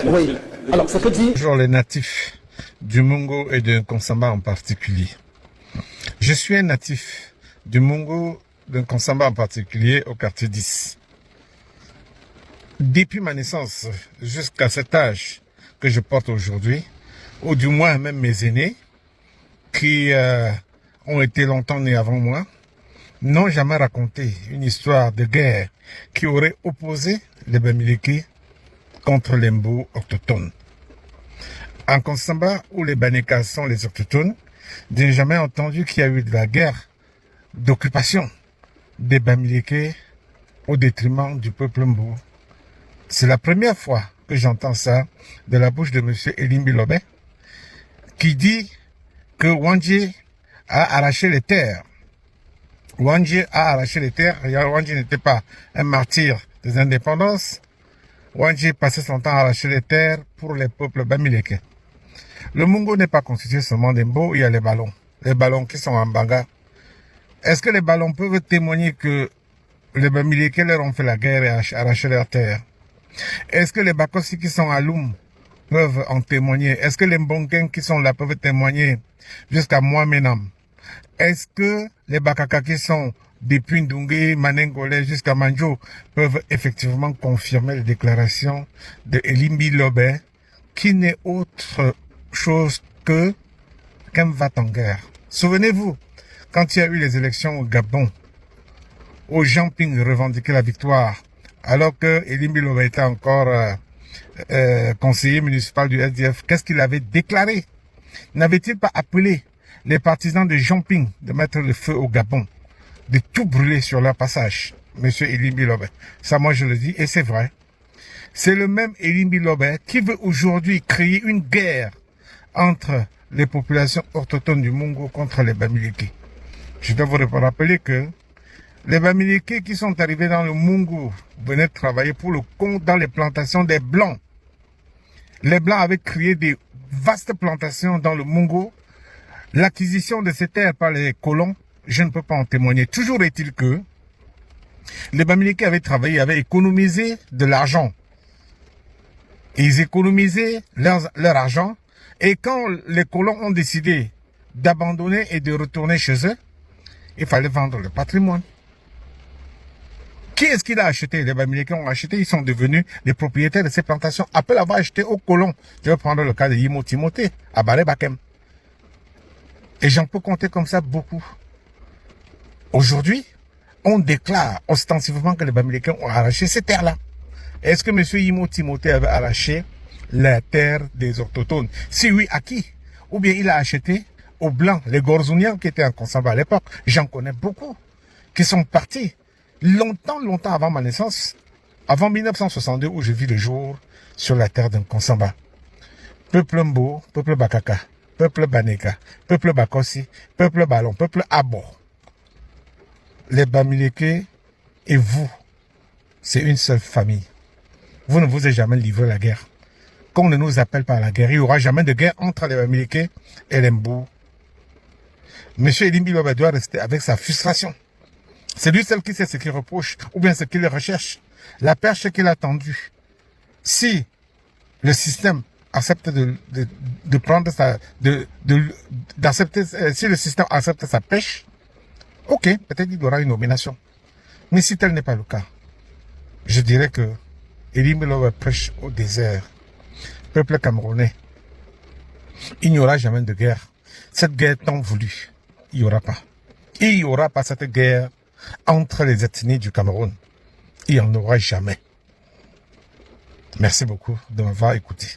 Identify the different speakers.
Speaker 1: Oui. Alors, ce que dit...
Speaker 2: Bonjour les natifs du Mungo et de Nkonsamba en particulier. Je suis un natif du Mungo, de Nkonsamba en particulier, au quartier 10. Depuis ma naissance jusqu'à cet âge que je porte aujourd'hui, ou du moins même mes aînés, qui ont été longtemps nés avant moi, n'ont jamais raconté une histoire de guerre qui aurait opposé les Bamileke contre les Mbu autochtones. En Nkonsamba, où les Baneka sont les autochtones, je n'ai jamais entendu qu'il y a eu de la guerre d'occupation des Bamileke au détriment du peuple Mbu. C'est la première fois que j'entends ça de la bouche de M. Elimbi Lobé, qui dit que Wandji a arraché les terres. Wandji a arraché les terres. Wandji n'était pas un martyr des indépendances. Wandji passait son temps à arracher les terres pour les peuples Bamileke. Le Mungo n'est pas constitué seulement des Mbu, il y a les ballons. Les ballons qui sont en Banga. Est-ce que les ballons peuvent témoigner que les Bamileke leur ont fait la guerre et arraché leurs terres? Est-ce que les Bakossi qui sont à Loum peuvent en témoigner? Est-ce que les Mbonken qui sont là peuvent témoigner jusqu'à Moamenam? Est-ce que les Bakaka qui sont depuis Ndungi, Manengole jusqu'à Manjo peuvent effectivement confirmer les déclarations de Elimbi Lobé, qui n'est autre chose qu'un va en guerre? Souvenez-vous, quand il y a eu les élections au Gabon, où Jean Ping revendiquait la victoire, alors que Elimbi Lobé était encore conseiller municipal du SDF, qu'est-ce qu'il avait déclaré? N'avait-il pas appelé les partisans de Jean Ping de mettre le feu au Gabon, de tout brûler sur leur passage, monsieur Elimbi Lobé? Ça, moi, je le dis, et c'est vrai. C'est le même Elimbi Lobé qui veut aujourd'hui créer une guerre entre les populations autochtones du Mungo contre les Bamileke. Je dois vous rappeler que les Bamileke qui sont arrivés dans le Mungo venaient travailler pour le compte dans les plantations des Blancs. Les Blancs avaient créé des vastes plantations dans le Mungo. L'acquisition de ces terres par les colons, je ne peux pas en témoigner. Toujours est-il que les Bamileke avaient travaillé, avaient économisé de l'argent. Ils économisaient leur argent. Et quand les colons ont décidé d'abandonner et de retourner chez eux, il fallait vendre le patrimoine. Qui est-ce qui l'a acheté? Les Bamileke ont acheté, ils sont devenus les propriétaires de ces plantations. Après l'avoir acheté aux colons, je vais prendre le cas de Yimo Timothée, à Baré Bakem. Et j'en peux compter comme ça beaucoup. Aujourd'hui, on déclare ostensiblement que les Bamileke ont arraché ces terres-là. Est-ce que M. Yimo Timothée avait arraché la terre des autochtones? Si oui, à qui? Ou bien il a acheté aux Blancs, les Gorzouniens qui étaient en Nkonsamba à l'époque. J'en connais beaucoup, qui sont partis longtemps avant ma naissance, avant 1962 où je vis le jour sur la terre de Nkonsamba. Peuple Mbu, peuple Bakaka, peuple Baneka, peuple Bakossi, peuple Ballon, peuple Abo. Les Bamileke et vous, c'est une seule famille. Vous ne vous êtes jamais livré la guerre. Qu'on ne nous appelle pas à la guerre, il n'y aura jamais de guerre entre les Bamileke et les Mbu. Monsieur Elimbi Lobé doit rester avec sa frustration. C'est lui seul qui sait ce qu'il reproche, ou bien ce qu'il recherche. La perche qu'il a tendue. Si le système accepte de prendre sa, d'accepter, si le système accepte sa pêche, ok, peut-être il aura une nomination. Mais si tel n'est pas le cas, je dirais que Elimbi Lobé prêche au désert. Peuple camerounais, il n'y aura jamais de guerre. Cette guerre tant voulue, il n'y aura pas. Il n'y aura pas cette guerre entre les ethnies du Cameroun. Il n'y en aura jamais. Merci beaucoup de m'avoir écouté.